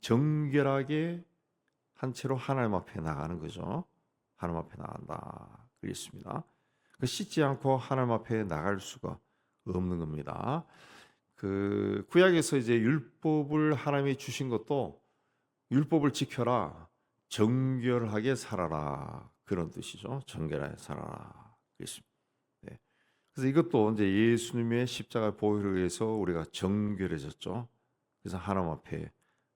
정결하게 한 채로 하나님 앞에 나가는 거죠. 하나님 앞에 나간다. 그랬습니다. 씻지 않고 하나님 앞에 나갈 수가 없는 겁니다. 그 구약에서 이제 율법을 하나님이 주신 것도 율법을 지켜라, 정결하게 살아라 그런 뜻이죠. 정결하게 살아라. 그랬습니다. 네. 그래서 이것도 이제 예수님의 십자가 보혈에 의해서 우리가 정결해졌죠. 그래서 하나님 앞에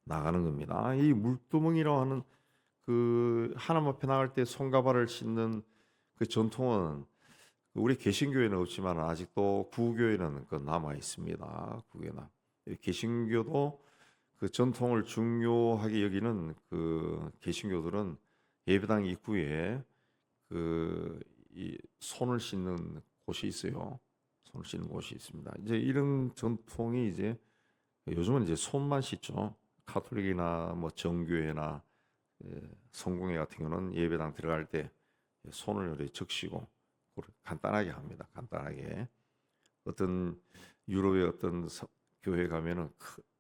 나가는 겁니다. 이 물두멍이라고 하는 그 하나님 앞에 나갈 때 손과 발을 씻는 그 전통은 우리 개신교에는 없지만 아직도 구교에는 그 남아 있습니다. 구교나 개신교도 그 전통을 중요하게 여기는 그 개신교들은 예배당 입구에 그 이 손을 씻는 곳이 있어요. 손을 씻는 곳이 있습니다. 이제 이런 전통이 이제 요즘은 이제 손만 씻죠. 카톨릭이나 뭐 정교회나 성공회 같은 경우는 예배당 들어갈 때 손을 이렇게 적시고 간단하게 합니다. 간단하게. 어떤 유럽의 어떤 교회 가면은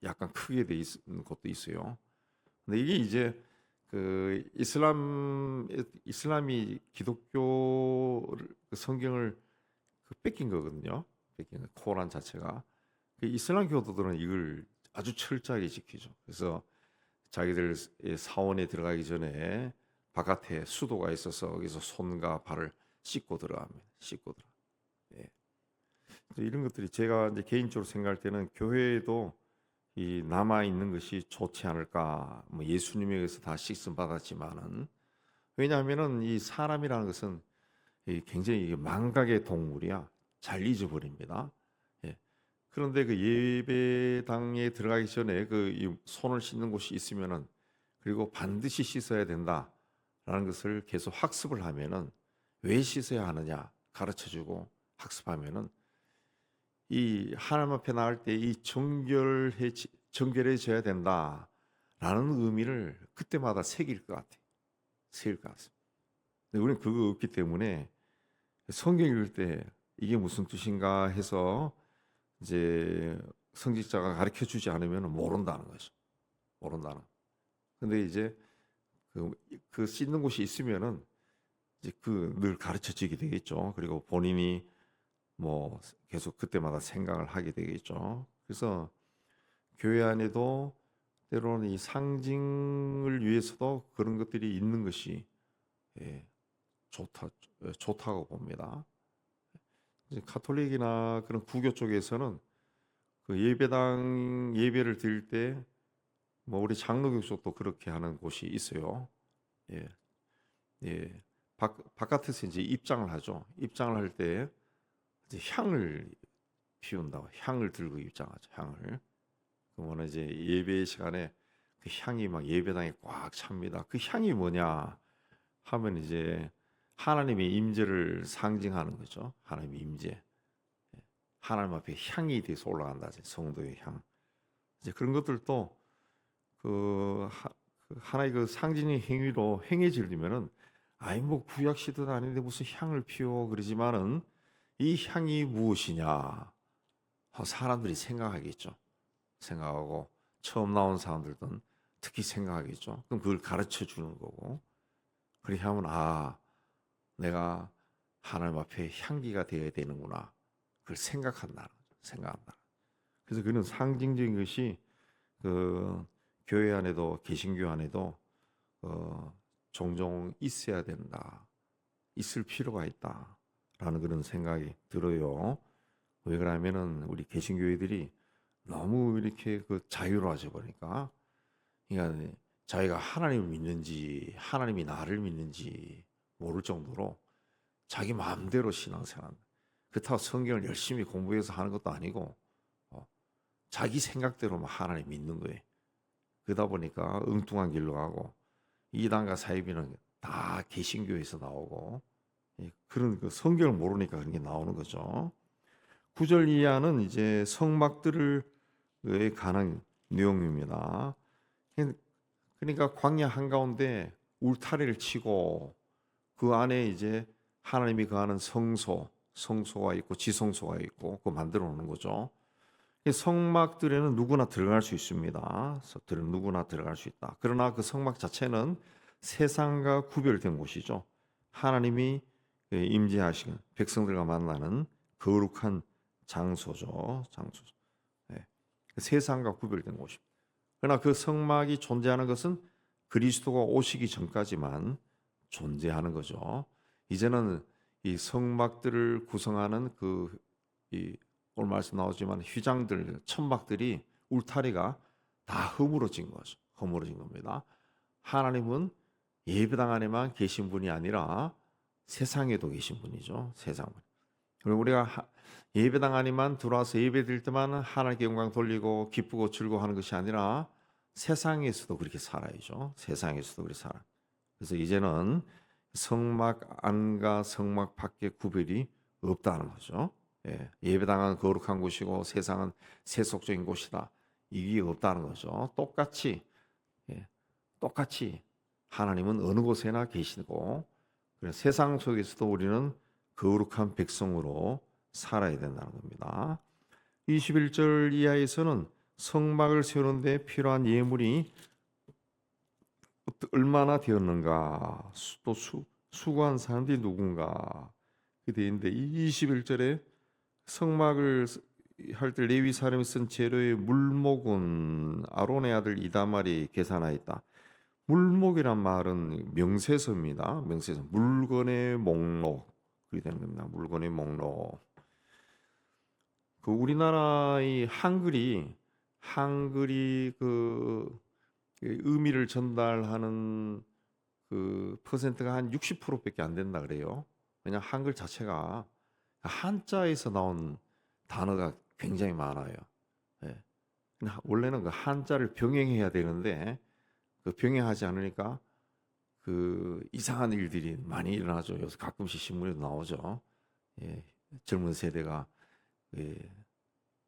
약간 크게 돼 있는 곳도 있어요. 근데 이게 이제 그 이슬람이 기독교 성경을 뺏긴 거거든요. 뺏긴 코란 자체가. 그 이슬람 교도들은 이걸 아주 철저하게 지키죠. 그래서 자기들 사원에 들어가기 전에 바깥에 수도가 있어서 거기서 손과 발을 씻고 들어갑니다. 씻고 들어. 예. 이런 것들이 제가 이제 개인적으로 생각할 때는 교회에도 이 남아 있는 것이 좋지 않을까. 뭐 예수님에 의해서 다 씻음 받았지만은 왜냐하면은 이 사람이라는 것은 굉장히 망각의 동물이야. 잘 잊어버립니다. 예. 그런데 그 예배당에 들어가기 전에 이 손을 씻는 곳이 있으면은 그리고 반드시 씻어야 된다라는 것을 계속 학습을 하면은 왜 씻어야 하느냐 가르쳐주고 학습하면은 이 하나님 앞에 나갈 때 이 정결해져야 된다라는 의미를 그때마다 새길 것 같아요. 새길 것 같습니다. 근데 우리는 그거 없기 때문에 성경 읽을 때 이게 무슨 뜻인가 해서 이제 성직자가 가르쳐 주지 않으면 모른다는 거죠. 모른다는. 근데 이제 그 씻는 곳이 있으면은 이제 늘 가르쳐 지게 되겠죠. 그리고 본인이 뭐 계속 그때마다 생각을 하게 되겠죠. 그래서 교회 안에도 때로는 이 상징을 위해서도 그런 것들이 있는 것이 좋다고 봅니다. 이제 카톨릭이나 그런 구교 쪽에서는 그 예배당 예배를 드릴 때 뭐 우리 장로교 쪽도 그렇게 하는 곳이 있어요. 예, 예. 바깥에서 이제 입장을 하죠. 입장을 할 때 이제 향을 피운다고 향을 들고 입장하죠. 향을. 그러면 이제 예배 시간에 그 향이 막 예배당에 꽉 찹니다. 그 향이 뭐냐 하면 이제 하나님의 임재를 상징하는 거죠. 하나님의 임재. 하나님 앞에 향이 돼서 올라간다. 성도의 향. 이제 그런 것들도 하나의 그 상징의 행위로 행해지려면은 아이 뭐 구약 시대도 아닌데 무슨 향을 피워 그러지만은 이 향이 무엇이냐 사람들이 생각하겠죠. 생각하고 처음 나온 사람들은 특히 생각하겠죠. 그럼 그걸 가르쳐 주는 거고 그렇게 하면 내가 하나님 앞에 향기가 되어야 되는구나. 그걸 생각한다. 그래서 그는 상징적인 것이 그 교회 안에도 개신교 안에도 종종 있어야 된다. 있을 필요가 있다라는 그런 생각이 들어요. 왜 그러냐면은 우리 개신교회들이 너무 이렇게 자유로워져 버리니까 그러니까 자기가 하나님을 믿는지 하나님이 나를 믿는지 모를 정도로 자기 마음대로 신앙생활 그렇다고 성경을 열심히 공부해서 하는 것도 아니고 자기 생각대로만 하나님 믿는 거예요. 그러다 보니까 엉뚱한 길로 가고 이단과 사이비는 다 개신교에서 나오고 그런 성경을 모르니까 그런 게 나오는 거죠. 9절 이하는 이제 성막들을 관한 내용입니다. 그러니까 광야 한가운데 울타리를 치고 그 안에 이제 하나님이 거하는 성소가 있고 지성소가 있고 그거 만들어 놓는 거죠. 이 성막들에는 누구나 들어갈 수 있습니다. 누구나 들어갈 수 있다. 그러나 그 성막 자체는 세상과 구별된 곳이죠. 하나님이 임재하시는 백성들과 만나는 거룩한 장소죠. 장소. 예. 세상과 구별된 곳입니다. 그러나 그 성막이 존재하는 것은 그리스도가 오시기 전까지만 존재하는 거죠. 이제는 이 성막들을 구성하는 오늘 말씀 나오지만 휘장들, 천막들이 울타리가 다 허물어진 거죠. 허물어진 겁니다. 하나님은 예배당 안에만 계신 분이 아니라 세상에도 계신 분이죠. 세상. 그리고 우리가 예배당 안에만 들어와서 예배드릴 때만 하나님께 영광 돌리고 기쁘고 즐거워하는 것이 아니라 세상에서도 그렇게 살아야죠. 세상에서도 그렇게 살아. 그래서 이제는 성막 안과 성막 밖의 구별이 없다는 거죠. 예배당은 거룩한 곳이고 세상은 세속적인 곳이다. 이게 없다는 거죠. 똑같이 하나님은 어느 곳에나 계시고 세상 속에서도 우리는 거룩한 백성으로 살아야 된다는 겁니다. 21절 이하에서는 성막을 세우는 데 필요한 예물이 얼마나 되었는가, 또 수고한 사람들이 누군가 그 되는데, 이 21절에 성막을 할 때 레위 사람이 쓴 재료의 물목은 아론의 아들 이다말이 계산하였다. 물목이란 말은 명세서입니다. 명세서, 물건의 목록 그렇게 되는 겁니다. 물건의 목록. 그 우리나라의 한글이 그 의미를 전달하는 그 퍼센트가 한 60%밖에 안 된다 그래요. 왜냐 한글 자체가 한자에서 나온 단어가 굉장히 많아요. 예. 원래는 그 한자를 병행해야 되는데 그 병행하지 않으니까 그 이상한 일들이 많이 일어나죠. 요새 가끔씩 신문에도 나오죠. 예. 젊은 세대가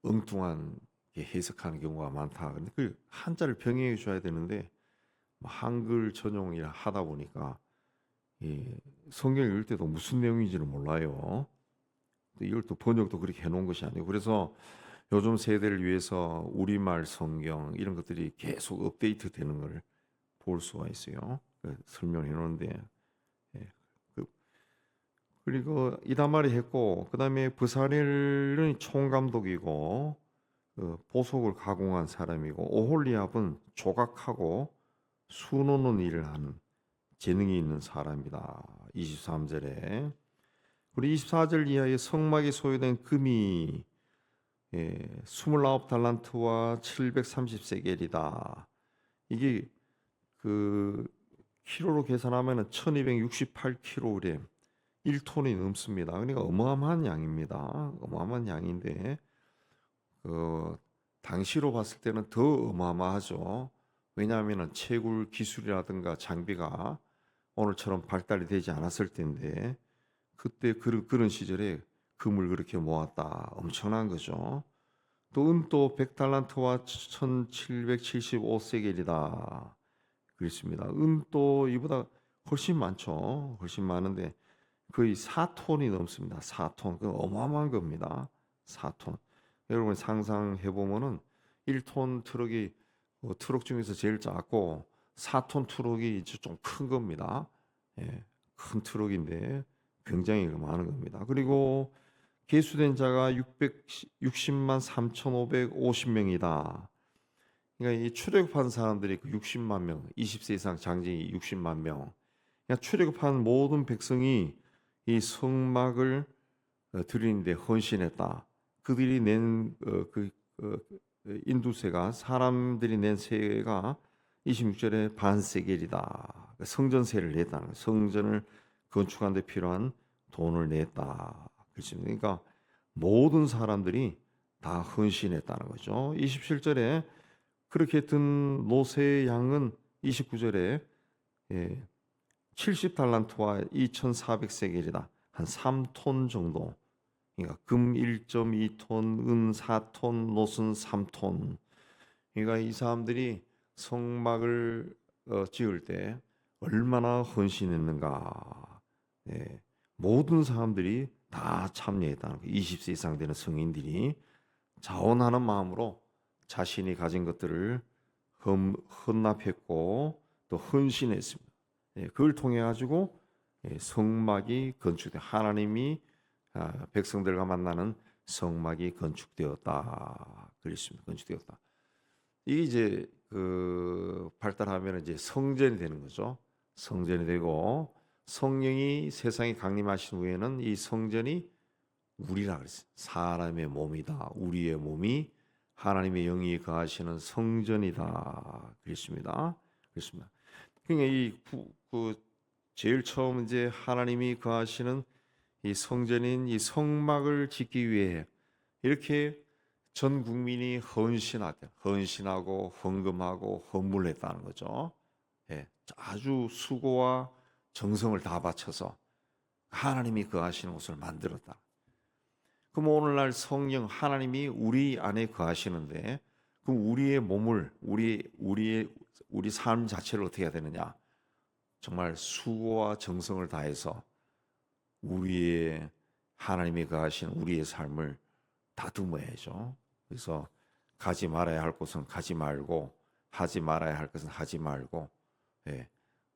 엉뚱한 해석하는 경우가 많다. 근데 그 한자를 병행해 줘야 되는데 한글 전용이라 하다 보니까 성경 읽을 때도 무슨 내용인지를 몰라요. 이걸 또 번역도 그렇게 해놓은 것이 아니고, 그래서 요즘 세대를 위해서 우리말 성경 이런 것들이 계속 업데이트 되는 걸 볼 수가 있어요. 설명해 놓은데, 그리고 이다말이 했고, 그 다음에 브사렐은 총감독이고 보석을 가공한 사람이고, 오홀리압은 조각하고 수놓는 일을 하는 재능이 있는 사람이다. 23절에. 우리 24절 이하의 성막에 소요된 금이 29달란트와 730세겔이다. 이게 그 키로로 계산하면 1268kg, 1톤이 넘습니다. 그러니까 어마어마한 양입니다. 어마어마한 양인데 당시로 봤을 때는 더 어마어마하죠. 왜냐하면 채굴 기술이라든가 장비가 오늘처럼 발달이 되지 않았을 텐데, 그때 그런 시절에 금을 그렇게 모았다. 엄청난 거죠. 또 은도 100달란트와 1775세겔이다. 그렇습니다. 은도 이보다 훨씬 많죠. 훨씬 많은데 거의 4톤이 넘습니다. 4톤. 그 어마어마한 겁니다. 4톤. 여러분 상상해 보면은 1톤 트럭이 트럭 중에서 제일 작고 4톤 트럭이 좀 큰 겁니다. 큰 트럭인데 굉장히 많은 겁니다. 그리고 계수된 자가 660만 3,550명이다. 그러니까 이 출애굽한 사람들이 60만 명, 20세 이상 장정이 60만 명. 그러니까 출애굽한 모든 백성이 이 성막을 드리는데 헌신했다. 그들이 낸 인두세가, 사람들이 낸 세가 26절에 반세겔이다. 성전세를 냈다는 거예요. 성전을 건축하는 데 필요한 돈을 냈다. 그러니까 모든 사람들이 다 헌신했다는 거죠. 27절에 그렇게 든 노새의 양은 29절에 70달란트와 2,400세겔이다. 한 3톤 정도. 그러니까 금 1.2톤, 은 4톤, 노슨 3톤. 그러니까 이 사람들이 성막을 지을 때 얼마나 헌신했는가. 모든 사람들이 다 참여했다는 거예요. 20세 이상 되는 성인들이 자원하는 마음으로 자신이 가진 것들을 헌납했고 또 헌신했습니다. 그걸 통해 가지고 성막이 건축돼 하나님이 백성들과 만나는 성막이 건축되었다. 그랬습니다. 건축되었다. 이게 이제 그 발달하면 이제 성전이 되는 거죠. 성전이 되고 성령이 세상에 강림하신 후에는 이 성전이 우리라 그랬어요. 사람의 몸이다. 우리의 몸이 하나님의 영이 거하시는 성전이다. 그랬습니다. 그렇습니다. 그러니까 그 제일 처음 이제 하나님이 거하시는 이 성전인 이 성막을 짓기 위해 이렇게 전 국민이 헌신하고 헌금하고 헌물했다는 거죠. 예, 아주 수고와 정성을 다 바쳐서 하나님이 거하시는 곳을 만들었다. 그럼 오늘날 성령 하나님이 우리 안에 거하시는데 그럼 우리의 몸을 우리 삶 자체를 어떻게 해야 되느냐? 정말 수고와 정성을 다해서 우리의 하나님이 거하시는 우리의 삶을 다듬어야죠. 그래서 가지 말아야 할 곳은 가지 말고 하지 말아야 할 것은 하지 말고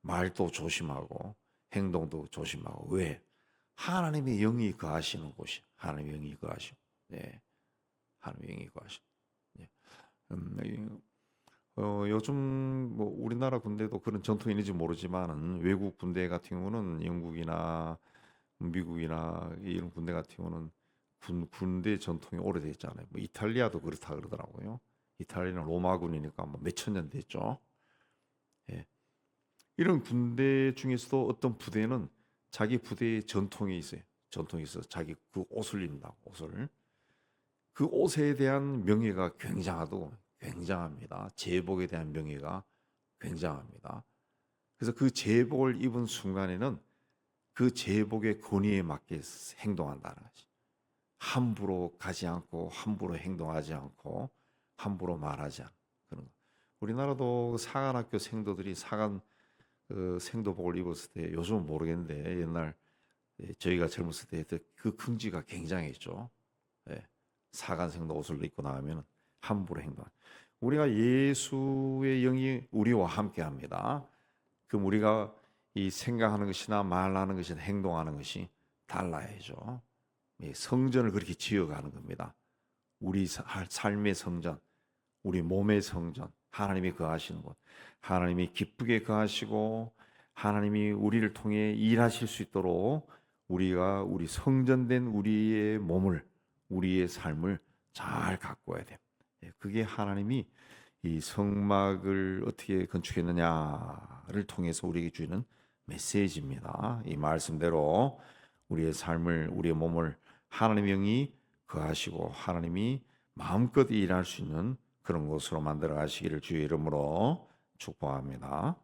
말도 조심하고 행동도 조심하고 왜? 하나님의 영이 거하시는 곳이 하나님의 영이 거하시고 하나님의 영이 거하시고 요즘 뭐 우리나라 군대도 그런 전통이 있는지 모르지만은 외국 군대 같은 경우는 영국이나 미국이나 이런 군대 같은 경우는 군대 전통이 오래돼 있잖아요. 뭐 이탈리아도 그렇다 그러더라고요. 이탈리아는 로마군이니까 뭐 몇천 년 됐죠. 예. 이런 군대 중에서도 어떤 부대는 자기 부대의 전통이 있어요. 전통이 있어서 자기 그 옷을 입는다고 옷을. 그 옷에 대한 명예가 굉장합니다. 제복에 대한 명예가 굉장합니다. 그래서 그 제복을 입은 순간에는 그 제복의 권위에 맞게 행동한다는 것이. 함부로 가지 않고 함부로 행동하지 않고 함부로 말하지 않고 그런 거. 우리나라도 사관학교 생도들이 사관 생도복을 입었을 때 요즘은 모르겠는데 옛날 저희가 젊었을 때 그 긍지가 굉장했죠. 사관생도 옷을 입고 나가면 함부로 행동. 우리가 예수의 영이 우리와 함께합니다. 그럼 우리가 이 생각하는 것이나 말하는 것이나 행동하는 것이 달라야죠. 성전을 그렇게 지어가는 겁니다. 우리 삶의 성전, 우리 몸의 성전, 하나님이 거하시는 곳, 하나님이 기쁘게 거하시고 하나님이 우리를 통해 일하실 수 있도록 우리가 우리 성전된 우리의 몸을, 우리의 삶을 잘 가꿔야 돼. 그게 하나님이 이 성막을 어떻게 건축했느냐를 통해서 우리에게 주는 메시지입니다. 이 말씀대로 우리의 삶을, 우리의 몸을 하나님의 영이 거하시고 하나님이 마음껏 일할 수 있는 그런 곳으로 만들어 가시기를 주의 이름으로 축복합니다.